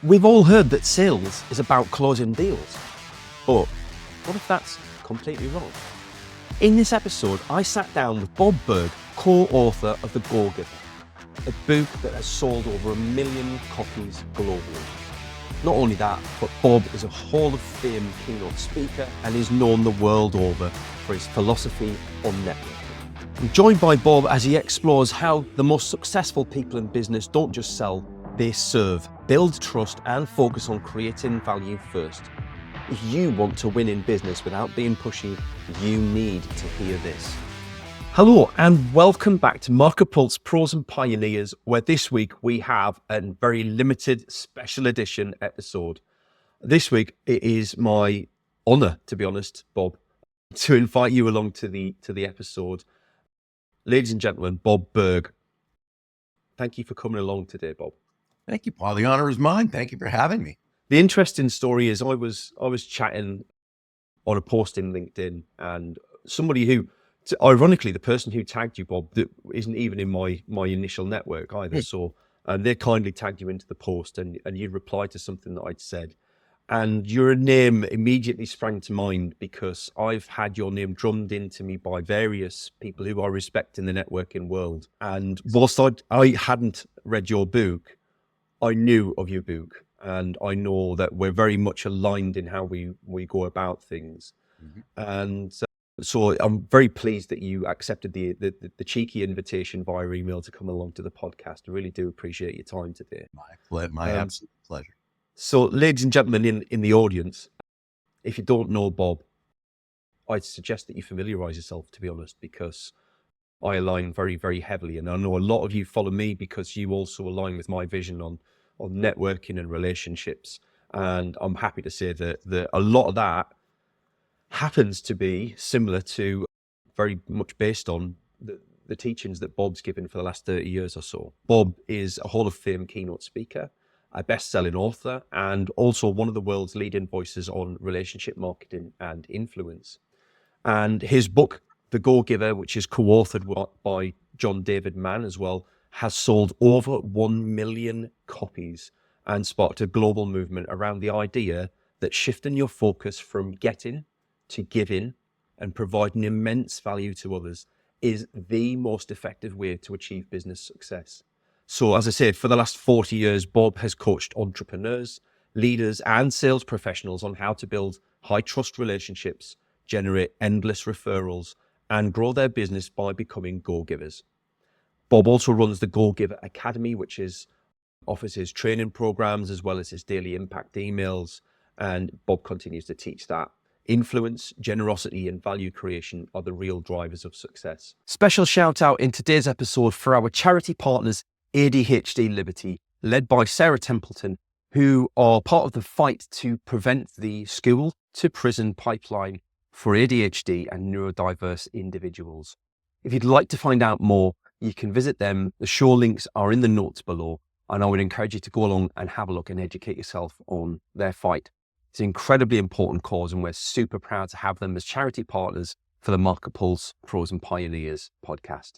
We've all heard that sales is about closing deals, but what if that's completely wrong? In this episode, I sat down with Bob Burg, co-author of The Go-Giver, a book that has sold over 1 million copies globally. Not only that, but Bob is a Hall of Fame keynote speaker and is known the world over for his philosophy on networking. I'm joined by Bob as he explores how the most successful people in business don't just sell, they serve, build trust and focus on creating value first. If you want to win in business without being pushy, you need to hear this. Hello and welcome back to MarketPulse Pros and Pioneers, where this week we have a very limited special edition episode. This week it is my honor, to be honest, Bob, to invite you along to the episode. Ladies and gentlemen, Bob Burg. Thank you for coming along today, Bob. Thank you, Paul. The honor is mine. Thank you for having me. The interesting story is I was chatting on a post in LinkedIn, and somebody who, ironically, the person who tagged you, Bob, that isn't even in my initial network either. So, and they kindly tagged you into the post, and you replied to something that I'd said, and your name immediately sprang to mind because I've had your name drummed into me by various people who I respect in the networking world. And whilst I hadn't read your book, I knew of your book, and I know that we're very much aligned in how we go about things. Mm-hmm. And so I'm very pleased that you accepted the cheeky invitation via email to come along to the podcast. I really do appreciate your time today. My absolute pleasure. So, ladies and gentlemen in the audience, if you don't know Bob, I'd suggest that you familiarize yourself, to be honest, because I align very, very heavily. And I know a lot of you follow me because you also align with my vision on networking and relationships. And I'm happy to say that a lot of that happens to be similar to, very much based on the teachings that Bob's given for the last 30 years or so. Bob is a Hall of Fame keynote speaker, a best-selling author, and also one of the world's leading voices on relationship marketing and influence. And his book, The Go-Giver, which is co-authored by John David Mann as well, has sold over 1 million copies and sparked a global movement around the idea that shifting your focus from getting to giving and providing immense value to others is the most effective way to achieve business success. So, as I said, for the last 40 years, Bob has coached entrepreneurs, leaders, and sales professionals on how to build high trust relationships, generate endless referrals, and grow their business by becoming go-givers. Bob also runs the Go-Giver Academy, which offers his training programs as well as his daily impact emails. And Bob continues to teach that influence, generosity, and value creation are the real drivers of success. Special shout out in today's episode for our charity partners, ADHD Liberty, led by Sarah Templeton, who are part of the fight to prevent the school to prison pipeline for ADHD and neurodiverse individuals. If you'd like to find out more, you can visit them. The show links are in the notes below, and I would encourage you to go along and have a look and educate yourself on their fight. It's an incredibly important cause, and we're super proud to have them as charity partners for the MarketPulse Pros and Pioneers podcast.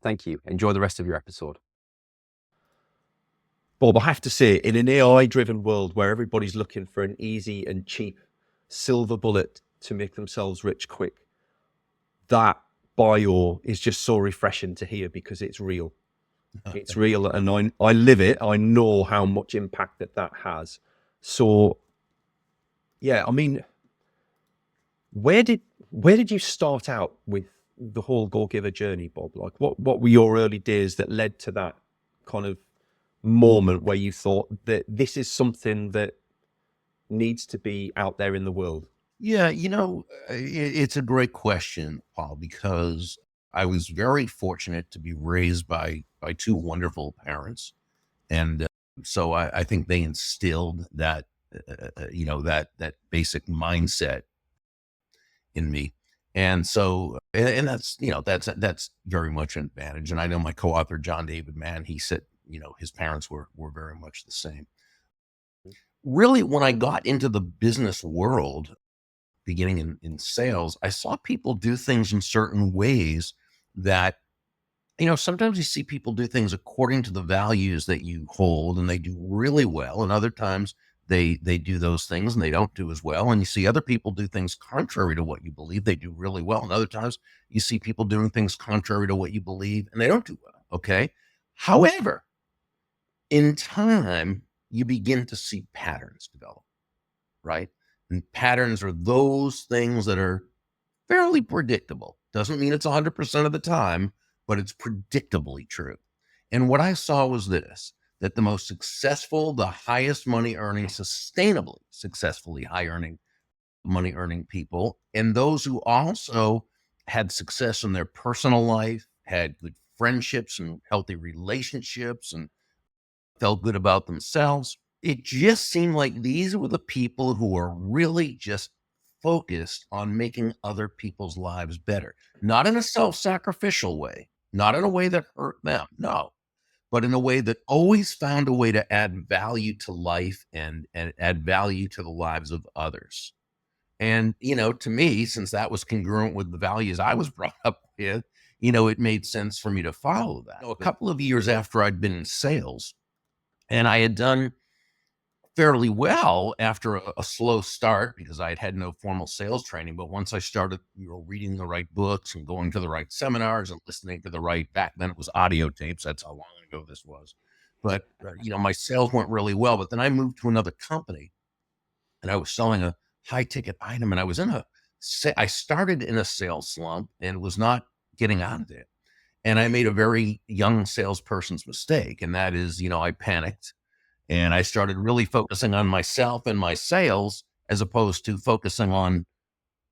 Thank you. Enjoy the rest of your episode. Bob, I have to say, in an AI-driven world where everybody's looking for an easy and cheap silver bullet to make themselves rich quick, that bio is just so refreshing to hear because it's real. It's real, and I live it. I know how much impact that has. So, yeah, I mean, where did you start out with the whole Go-Giver journey, Bob? Like, what were your early days that led to that kind of moment where you thought that this is something that needs to be out there in the world? Yeah, it's a great question, Paul, because I was very fortunate to be raised by two wonderful parents. And so I think they instilled that, that basic mindset in me. And so, and that's very much an advantage. And I know my co-author, John David Mann, he said, his parents were very much the same. Really, when I got into the business world, beginning in sales, I saw people do things in certain ways that Sometimes you see people do things according to the values that you hold and they do really well. And other times they do those things and they don't do as well. And you see other people do things contrary to what you believe. They do really well. And other times you see people doing things contrary to what you believe and they don't do well. Okay. However, in time, you begin to see patterns develop, right? And patterns are those things that are fairly predictable. Doesn't mean it's 100% of the time, but it's predictably true. And what I saw was this, that the most successful, the highest money earning, sustainably successfully high earning, money earning people, and those who also had success in their personal life, had good friendships and healthy relationships, and felt good about themselves. It just seemed like these were the people who are really just focused on making other people's lives better, not in a self sacrificial way, not in a way that hurt them, no, but in a way that always found a way to add value to life and add value to the lives of others. And, to me, since that was congruent with the values I was brought up with, it made sense for me to follow that. A couple of years after I'd been in sales, and I had done fairly well after a slow start because I had had no formal sales training. But once I started, reading the right books and going to the right seminars and listening to the right, back then it was audio tapes. That's how long ago this was. But, my sales went really well. But then I moved to another company and I was selling a high ticket item. And I started in a sales slump and was not getting out of it. And I made a very young salesperson's mistake. And that is, I panicked and I started really focusing on myself and my sales as opposed to focusing on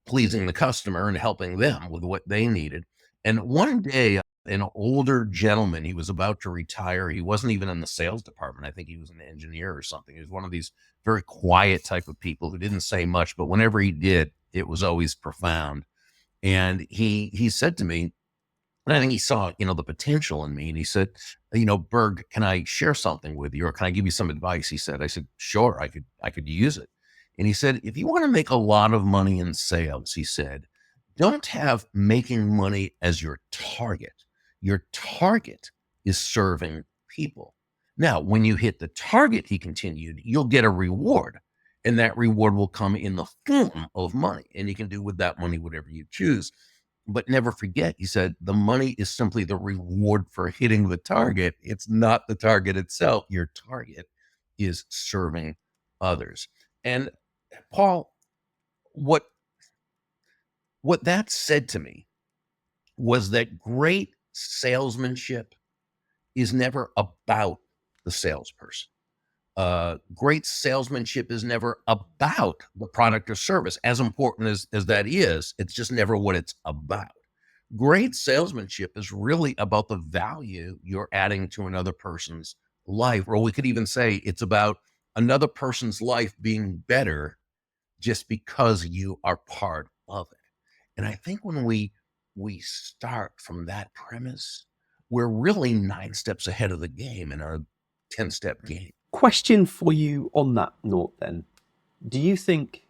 pleasing the customer and helping them with what they needed. And one day, an older gentleman, he was about to retire. He wasn't even in the sales department. I think he was an engineer or something. He was one of these very quiet type of people who didn't say much, but whenever he did, it was always profound. And he said to me, and I think he saw, the potential in me. And he said, Berg, can I share something with you or can I give you some advice? He said, I said, sure, I could use it. And he said, if you want to make a lot of money in sales, he said, don't have making money as your target. Your target is serving people. Now, when you hit the target, he continued, you'll get a reward. And that reward will come in the form of money. And you can do with that money whatever you choose. But never forget, he said, the money is simply the reward for hitting the target. It's not the target itself. Your target is serving others. And Paul, what that said to me was that great salesmanship is never about the salesperson. Great salesmanship is never about the product or service. As important as that is, it's just never what it's about. Great salesmanship is really about the value you're adding to another person's life. Or we could even say it's about another person's life being better just because you are part of it. And I think when we start from that premise, we're really 9 steps ahead of the game in our 10-step game. Question for you on that note then. Do you think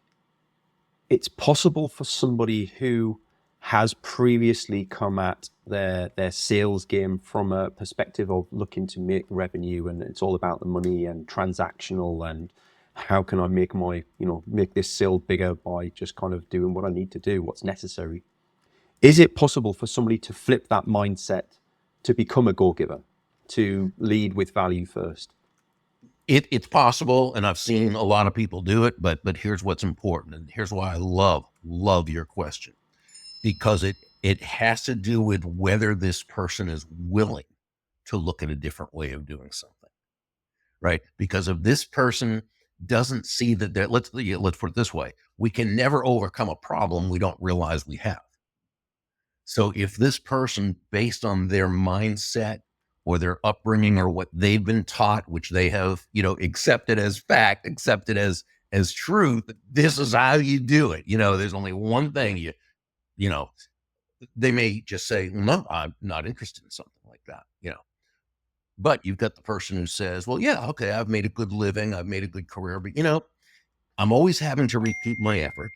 it's possible for somebody who has previously come at their sales game from a perspective of looking to make revenue and it's all about the money and transactional and how can I make make this sale bigger by just kind of doing what I need to do, what's necessary? Is it possible for somebody to flip that mindset to become a go-giver, to lead with value first? It's possible, and I've seen a lot of people do it, but here's what's important, and here's why I love your question, because it has to do with whether this person is willing to look at a different way of doing something, right? Because if this person doesn't see that, let's put it this way: we can never overcome a problem we don't realize we have. So if this person, based on their mindset or their upbringing or what they've been taught, which they have, accepted as fact, accepted as truth, this is how you do it. There's only one thing you know, they may just say, no, I'm not interested in something like that, but you've got the person who says, well, yeah, okay, I've made a good living. I've made a good career, but I'm always having to repeat my efforts.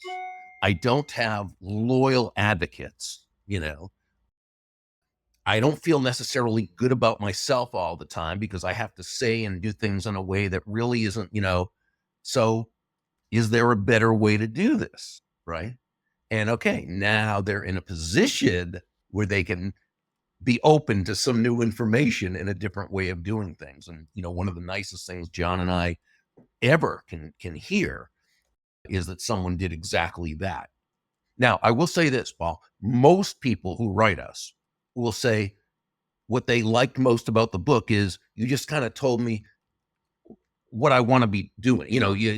I don't have loyal advocates, I don't feel necessarily good about myself all the time because I have to say and do things in a way that really isn't, so is there a better way to do this? Right. And okay, now they're in a position where they can be open to some new information and a different way of doing things. And, one of the nicest things John and I ever can hear is that someone did exactly that. Now, I will say this, Paul, most people who write us will say what they liked most about the book is you just kind of told me what I want to be doing.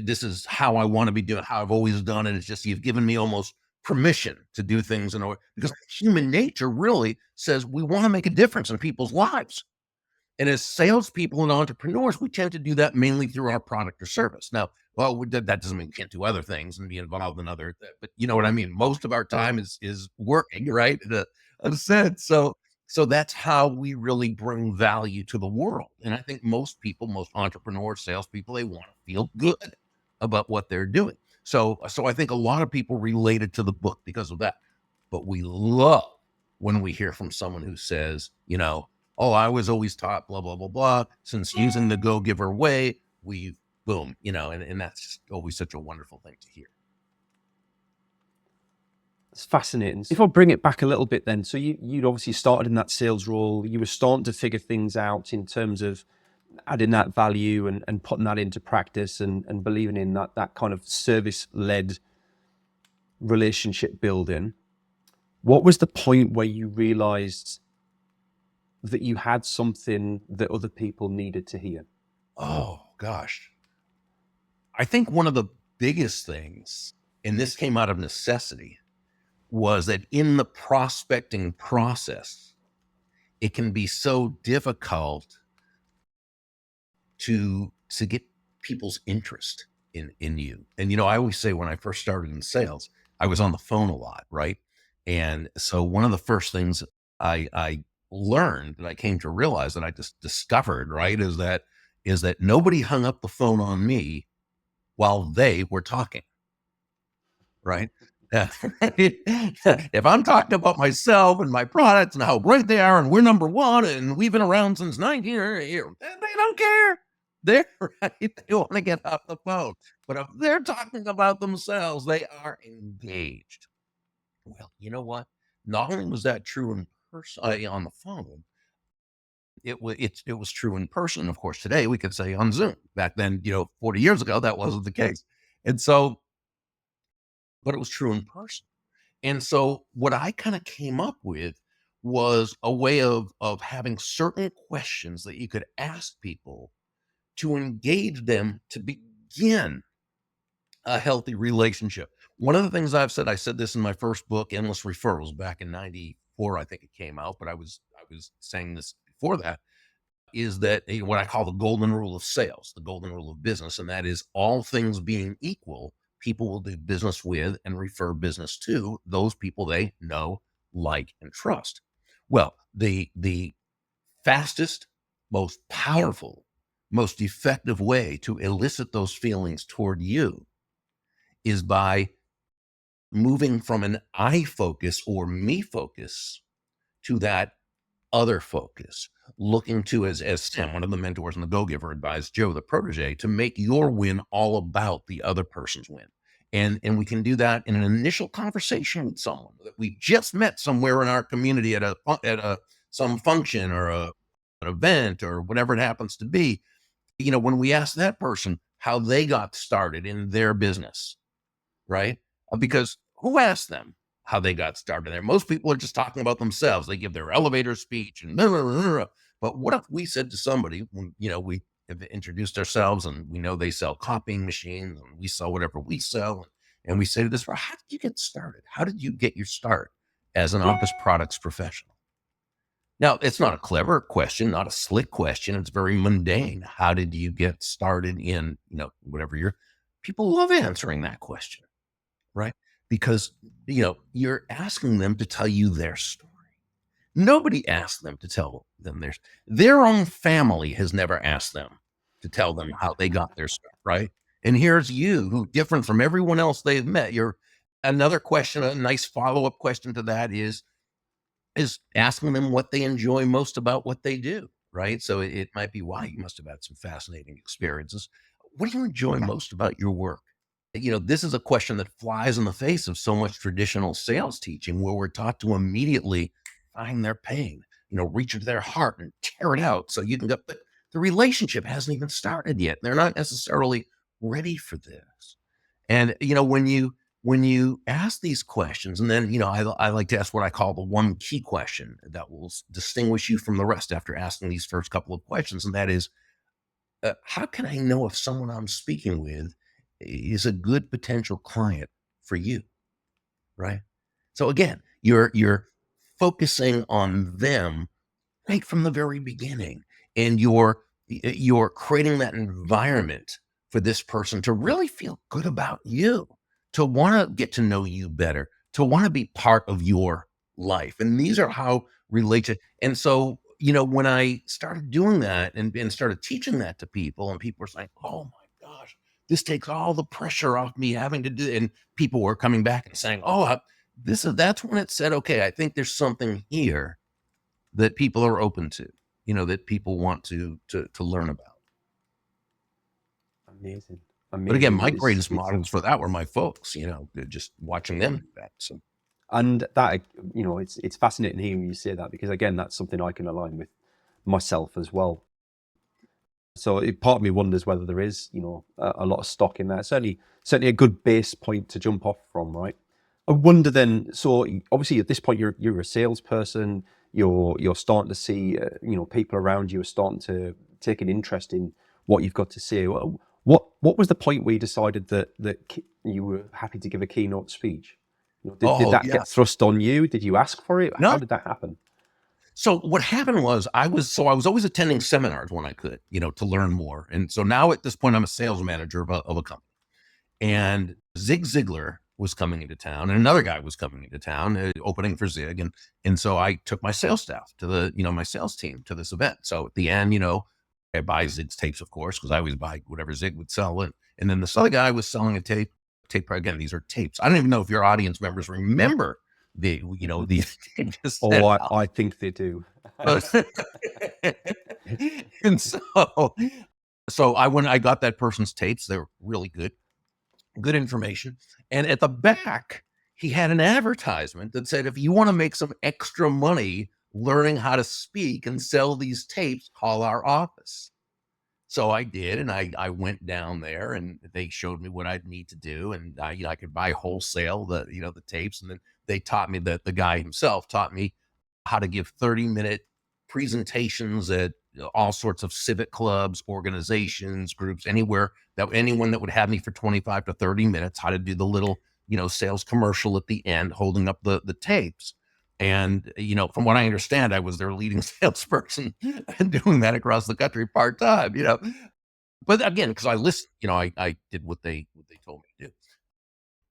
This is how I want to be doing, how I've always done it. It's just you've given me almost permission to do things in a way because human nature really says we want to make a difference in people's lives. And as salespeople and entrepreneurs, we tend to do that mainly through our product or service. Now, well, that doesn't mean we can't do other things and be involved in other, but you know what I mean? Most of our time is working, right? In a sense. So that's how we really bring value to the world. And I think most people, most entrepreneurs, salespeople, they want to feel good about what they're doing. So I think a lot of people related to the book because of that. But we love when we hear from someone who says, oh, I was always taught blah, blah, blah, blah. Since using the Go Giver way, we boom, and that's just always such a wonderful thing to hear. It's fascinating. If I bring it back a little bit then, so you'd obviously started in that sales role, you were starting to figure things out in terms of adding that value and putting that into practice and believing in that kind of service-led relationship building. What was the point where you realized that you had something that other people needed to hear? Oh, gosh. I think one of the biggest things, and this came out of necessity, was that in the prospecting process, it can be so difficult to get people's interest in you. And, I always say when I first started in sales, I was on the phone a lot, right? And so one of the first things I learned that I came to realize that I just discovered, right, is that nobody hung up the phone on me while they were talking, right? If I'm talking about myself and my products and how great they are and we're number one and we've been around since 19 years, they don't care. They're right. They want to get off the phone. But if they're talking about themselves, they are engaged. Well, you know what? Not only was that true in person on the phone, it was true in person. Of course, today we could say on Zoom. Back then, 40 years ago, that wasn't the case. And so, but it was true in person. And so what I kind of came up with was a way of having certain questions that you could ask people to engage them to begin a healthy relationship. One of the things I said this in my first book, Endless Referrals, back in 94, I think it came out, but I was saying this before that, is that what I call the golden rule of sales, the golden rule of business. And that is all things being equal, people will do business with and refer business to those people they know, like, and trust. Well, the fastest, most powerful, most effective way to elicit those feelings toward you is by moving from an I focus or me focus to that other focus, looking to, as Tim, one of the mentors in the Go Giver, advised Joe, the protege, to make your win all about the other person's win. And we can do that in an initial conversation with someone that we just met somewhere in our community at some function or an event or whatever it happens to be. When we ask that person how they got started in their business, right? Because who asked them how they got started there? Most people are just talking about themselves. They give their elevator speech and blah, blah, blah, blah. But what if we said to somebody when, we have introduced ourselves and we know they sell copying machines and we sell whatever we sell. And we say to this, how did you get started? How did you get your start as an office products professional? Now, it's not a clever question, not a slick question. It's very mundane. How did you get started in, whatever people love answering that question. Right? Because, you're asking them to tell you their story. Nobody asked them to tell them their own family has never asked them to tell them how they got their start, right? And here's you, who different from everyone else they've met. Another question, a nice follow-up question to that is, is asking them what they enjoy most about what they do, right? So it might be, why you must have had some fascinating experiences. What do you enjoy most about your work? This is a question that flies in the face of so much traditional sales teaching, where we're taught to immediately find their pain, reach into their heart and tear it out so you can go. But the relationship hasn't even started yet. They're not necessarily ready for this. And when you ask these questions, and then I like to ask what I call the one key question that will distinguish you from the rest after asking these first couple of questions, and that is, how can I know if someone I'm speaking with is a good potential client for you, right? So again, you're focusing on them right from the very beginning, and you're creating that environment for this person to really feel good about you, to want to get to know you better, to want to be part of your life. And these are how relation. And so, when I started doing that and started teaching that to people, and people were saying, oh my gosh, this takes all the pressure off me having to do it. And people were coming back and saying, that's when it said, okay, I think there's something here that people are open to, that people want to learn about. Amazing. But again, my It's- greatest it's- models for that were my folks, just watching them do that. So, And that, it's fascinating hearing you say that, because again, that's something I can align with myself as well. So part of me wonders whether there is, a lot of stock in that. Certainly a good base point to jump off from, right? I wonder then. So obviously at this point you're a salesperson. You're starting to see, people around you are starting to take an interest in what you've got to say. What was the point where you decided that you were happy to give a keynote speech? Did that get thrust on you? Did you ask for it? No. How did that happen? So what happened was I was always attending seminars when I could, to learn more. And so now at this point, I'm a sales manager of a company, and Zig Ziglar was coming into town, and another guy was coming into town, opening for Zig. And so I took my sales staff to my sales team to this event. So at the end, I buy Zig's tapes, of course, because I always buy whatever Zig would sell. And then this other guy was selling a tape. Again, these are tapes. I don't even know if your audience members remember the I think they do. And so I got that person's tapes. They were really good information. And at the back, he had an advertisement that said, if you want to make some extra money learning how to speak and sell these tapes, call our office. So I did, and I went down there, and they showed me what I'd need to do, and I could buy wholesale the tapes, and then they taught me that the guy himself taught me how to give 30-minute presentations at all sorts of civic clubs, organizations, groups, anyone that would have me for 25 to 30 minutes, how to do the little sales commercial at the end, holding up the tapes. And, from what I understand, I was their leading salesperson and doing that across the country part-time, But again, because I listened, I did what they told me to do.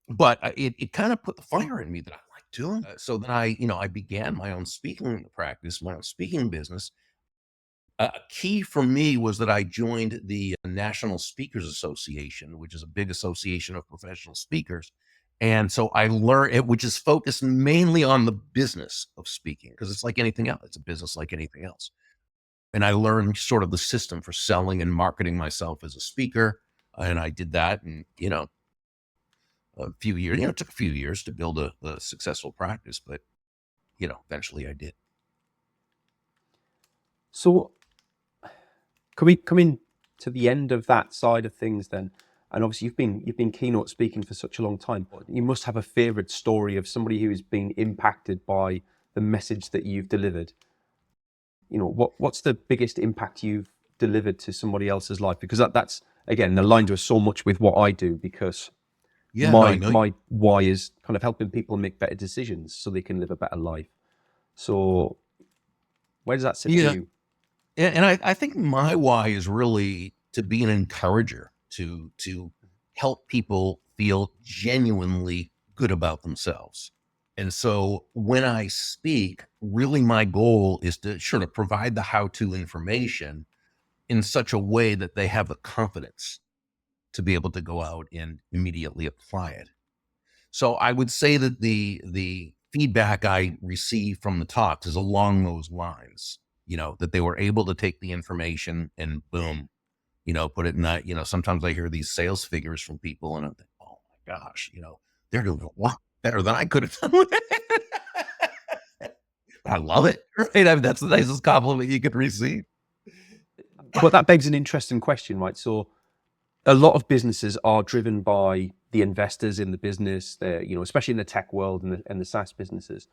But it kind of put the fire in me that I like doing. So then I began my own speaking practice, my own speaking business. A key for me was that I joined the National Speakers Association, which is a big association of professional speakers. And so I learned it, which is focused mainly on the business of speaking, because it's like anything else. It's a business like anything else. And I learned sort of the system for selling and marketing myself as a speaker. And I did that. And, a few years, it took a few years to build a successful practice, but, eventually I did. So can we come in to the end of that side of things then? And obviously you've been keynote speaking for such a long time. You must have a favorite story of somebody who's been impacted by the message that you've delivered. What's the biggest impact you've delivered to somebody else's life? Because that's again aligned to us so much with what I do, because my why is kind of helping people make better decisions so they can live a better life. So where does that sit for you? And I think my why is really to be an encourager, to help people feel genuinely good about themselves. And so when I speak, really my goal is to sort of provide the how-to information in such a way that they have the confidence to be able to go out and immediately apply it. So I would say that the feedback I received from the talks is along those lines, that they were able to take the information and boom, put it in that, sometimes I hear these sales figures from people and I think, oh my gosh, they're doing a lot better than I could have done with it. I love it. Right? I mean, that's the nicest compliment you could receive. But that begs an interesting question, right? So a lot of businesses are driven by the investors in the business, especially in the tech world and the SaaS businesses.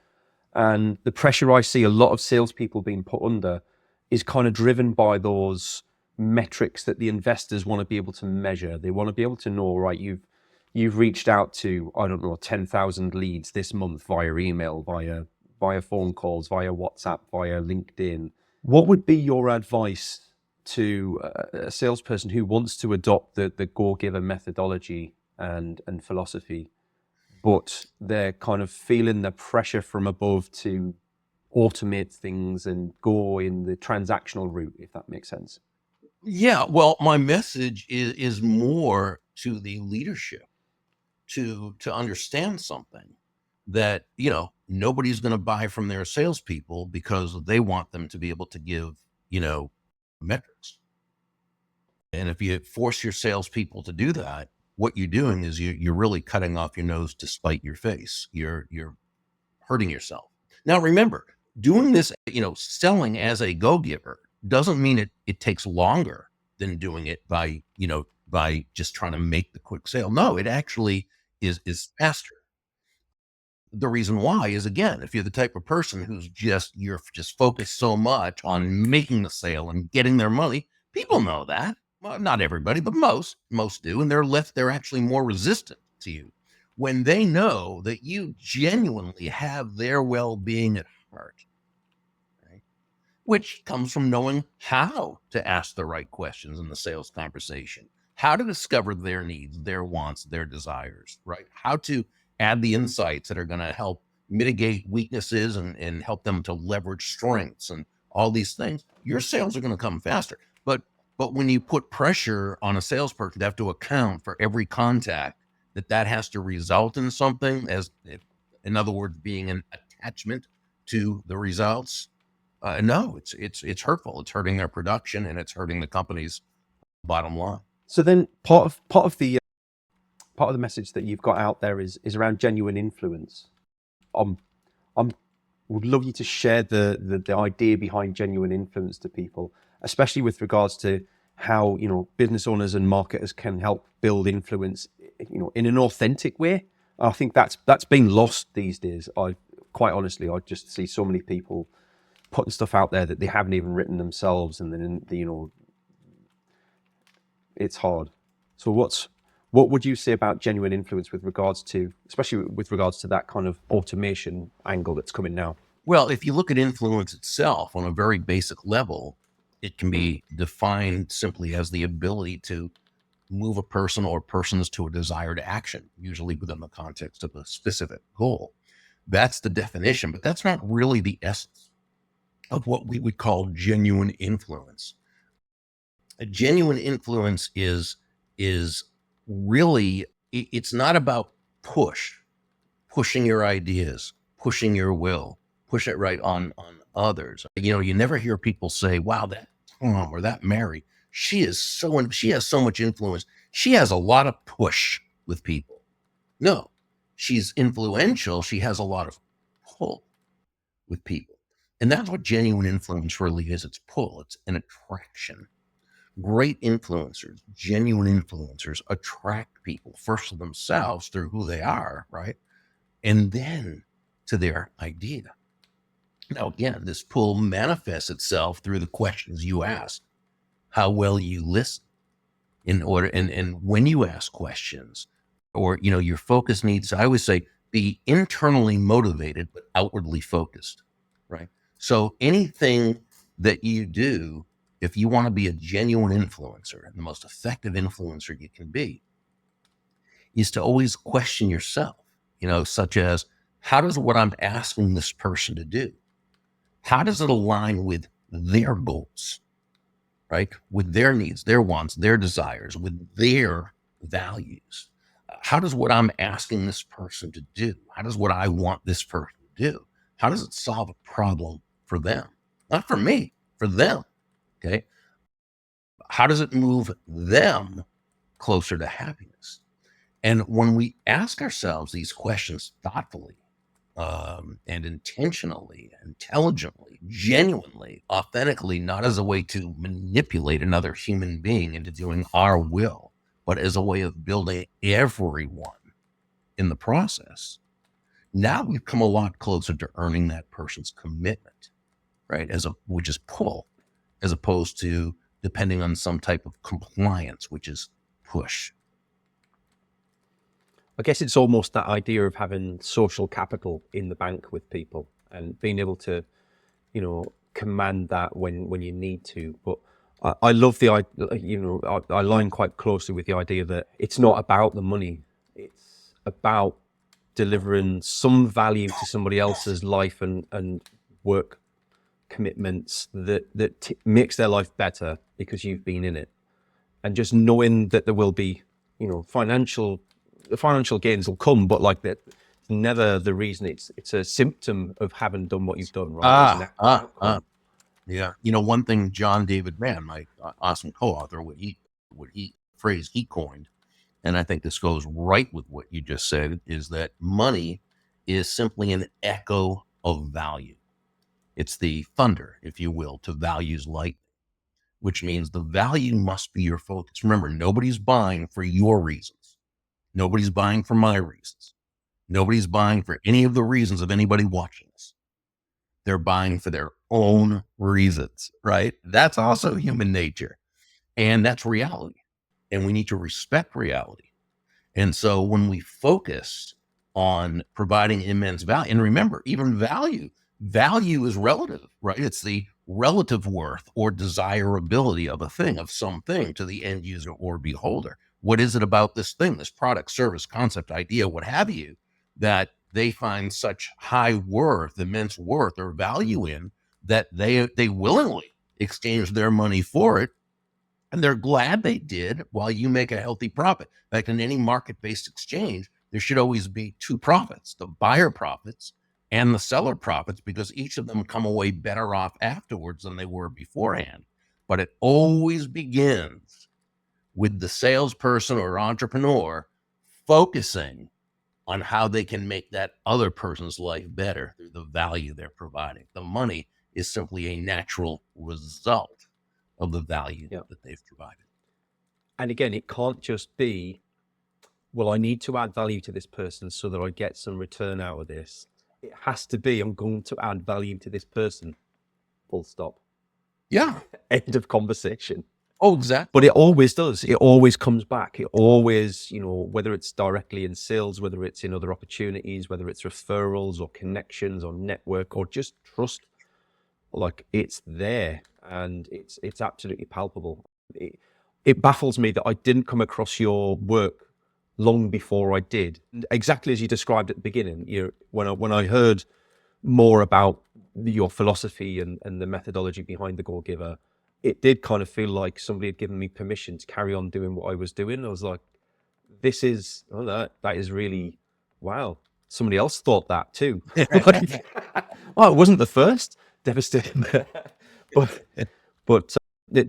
And the pressure I see a lot of salespeople being put under is kind of driven by those metrics that the investors want to be able to measure. They want to be able to know, right, you've reached out to, I don't know, 10,000 leads this month via email, via phone calls, via WhatsApp, via LinkedIn. What would be your advice to a salesperson who wants to adopt the Go-Giver methodology and philosophy, but they're kind of feeling the pressure from above to automate things and go in the transactional route, if that makes sense? Yeah. Well, my message is more to the leadership to understand something that, nobody's going to buy from their salespeople because they want them to be able to give, metrics. And if you force your salespeople to do that, what you're doing is you're really cutting off your nose to spite your face. You're hurting yourself. Now, remember, doing this, selling as a go-giver doesn't mean it takes longer than doing it by just trying to make the quick sale. No, it actually is faster. The reason why is, again, if you're the type of person you're just focused so much on making the sale and getting their money, people know that. Well, not everybody, but most do. And they're actually more resistant to you when they know that you genuinely have their well-being at heart, right? Which comes from knowing how to ask the right questions in the sales conversation, how to discover their needs, their wants, their desires, right? How to add the insights that are going to help mitigate weaknesses and help them to leverage strengths and all these things. Your sales are going to come faster. But when you put pressure on a salesperson to have to account for every contact, that has to result in something, in other words, being an attachment to the results. No, it's hurtful. It's hurting their production and it's hurting the company's bottom line. So then part of the message that you've got out there is around genuine influence. Would love you to share the idea behind genuine influence to people, especially with regards to how business owners and marketers can help build influence in an authentic way. I think that's been lost these days. Quite honestly, I just see so many people putting stuff out there that they haven't even written themselves, and then it's hard. So what would you say about genuine influence especially with regards to that kind of automation angle that's coming now? Well, if you look at influence itself on a very basic level, it can be defined simply as the ability to move a person or persons to a desired action, usually within the context of a specific goal. That's the definition, but that's not really the essence of what we would call genuine influence. A genuine influence is really, it's not about pushing your ideas, pushing your will, push it right on others. You never hear people say, wow, that Tom or that Mary, she has so much influence. She has a lot of push with people. No, she's influential. She has a lot of pull with people. And that's what genuine influence really is. It's pull. It's an attraction. Great influencers, genuine influencers attract people first to themselves through who they are, right? And then to their idea. Now, again, this pull manifests itself through the questions you ask, how well you listen and when you ask questions, or, your focus needs, I always say, be internally motivated, but outwardly focused, right? So anything that you do, if you want to be a genuine influencer and the most effective influencer you can be, is to always question yourself, such as, how does what I'm asking this person to do, how does it align with their goals, right? With their needs, their wants, their desires, with their values? How does what I'm asking this person to do, how does what I want this person do? How does it solve a problem for them? Not for me, for them. Okay. How does it move them closer to happiness? And when we ask ourselves these questions thoughtfully, and intentionally, intelligently, genuinely, authentically, not as a way to manipulate another human being into doing our will, but as a way of building everyone in the process, now we've come a lot closer to earning that person's commitment, right? Which is pull, as opposed to depending on some type of compliance, which is push. I guess it's almost that idea of having social capital in the bank with people and being able to, command that when you need to. But I love the idea, I align quite closely with the idea that it's not about the money. It's about delivering some value to somebody else's life and work commitments that makes their life better because you've been in it. And just knowing that there will be, financial gains will come, but like that, it's never the reason. It's a symptom of having done what you've done, right? Yeah. One thing John David Mann, my awesome co-author, phrase he coined, and I think this goes right with what you just said, is that money is simply an echo of value. It's the thunder, if you will, to values lightning, which means the value must be your focus. Remember, nobody's buying for your reasons. Nobody's buying for my reasons. Nobody's buying for any of the reasons of anybody watching us. They're buying for their own reasons, right? That's also human nature. And that's reality. And we need to respect reality. And so when we focus on providing immense value, and remember, even value is relative, right? It's the relative worth or desirability of a thing, of something, to the end user or beholder. What is it about this thing, this product, service, concept, idea, what have you, that they find such high worth, immense worth or value in, that they willingly exchange their money for it? And they're glad they did, while you make a healthy profit. In fact, in any market-based exchange, there should always be two profits: the buyer profits and the seller profits, because each of them come away better off afterwards than they were beforehand. But it always begins with the salesperson or entrepreneur focusing on how they can make that other person's life better through the value they're providing. The money is simply a natural result of the value that they've provided. And again, it can't just be, well, I need to add value to this person so that I get some return out of this. It has to be, I'm going to add value to this person. Full stop. Yeah. End of conversation. Oh, exactly. But it always does. It always comes back. It always, whether it's directly in sales, whether it's in other opportunities, whether it's referrals or connections or network or just trust, like it's there and it's absolutely palpable. It baffles me that I didn't come across your work long before I did. Exactly as you described at the beginning, when I heard more about your philosophy and the methodology behind the Go Giver, it did kind of feel like somebody had given me permission to carry on doing what I was doing. I was like, that is really, wow. Somebody else thought that too. Well, it wasn't the first. Devastating. but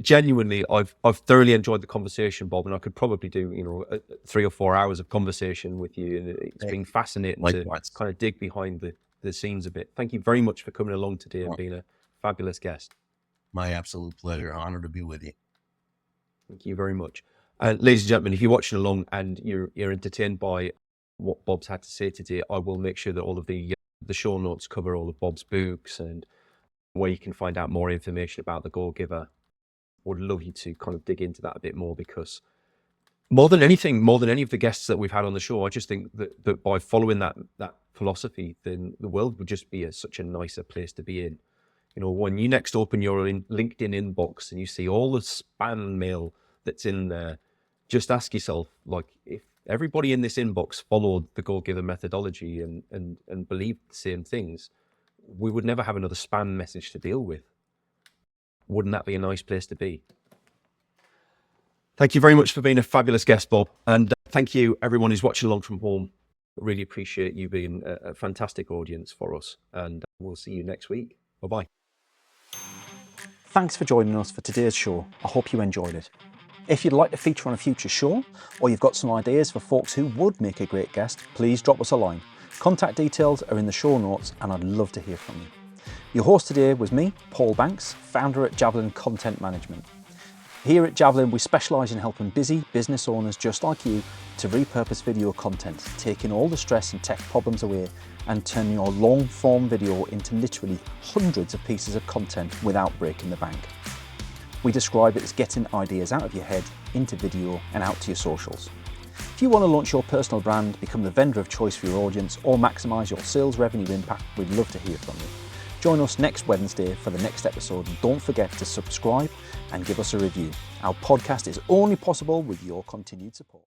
genuinely, I've thoroughly enjoyed the conversation, Bob, and I could probably do 3 or 4 hours of conversation with you, and it's been fascinating to kind of dig behind the scenes a bit. Thank you very much for coming along today and being a fabulous guest. My absolute pleasure. Honor to be with you. Thank you very much. Ladies and gentlemen, if you're watching along and you're entertained by what Bob's had to say today, I will make sure that all of the show notes cover all of Bob's books and where you can find out more information about the Go Giver. Would love you to kind of dig into that a bit more, because more than any of the guests that we've had on the show, I just think that by following that philosophy, then the world would just be such a nicer place to be in. When you next open your LinkedIn inbox and you see all the spam mail that's in there, just ask yourself, like, if everybody in this inbox followed the Go Giver methodology and believed the same things, we would never have another spam message to deal with. Wouldn't that be a nice place to be? Thank you very much for being a fabulous guest, Bob. And thank you, everyone who's watching along from home. Really appreciate you being a fantastic audience for us, and we'll see you next week. Bye-bye. Thanks for joining us for today's show. I hope you enjoyed it. If you'd like to feature on a future show, or you've got some ideas for folks who would make a great guest, please drop us a line. Contact details are in the show notes, and I'd love to hear from you. Your host today was me, Paul Banks, founder at Javelin Content Management. Here at Javelin, we specialise in helping busy business owners just like you to repurpose video content, taking all the stress and tech problems away and turning your long-form video into literally hundreds of pieces of content without breaking the bank. We describe it as getting ideas out of your head into video and out to your socials. If you want to launch your personal brand, become the vendor of choice for your audience, or maximise your sales revenue impact, we'd love to hear from you. Join us next Wednesday for the next episode, and don't forget to subscribe and give us a review. Our podcast is only possible with your continued support.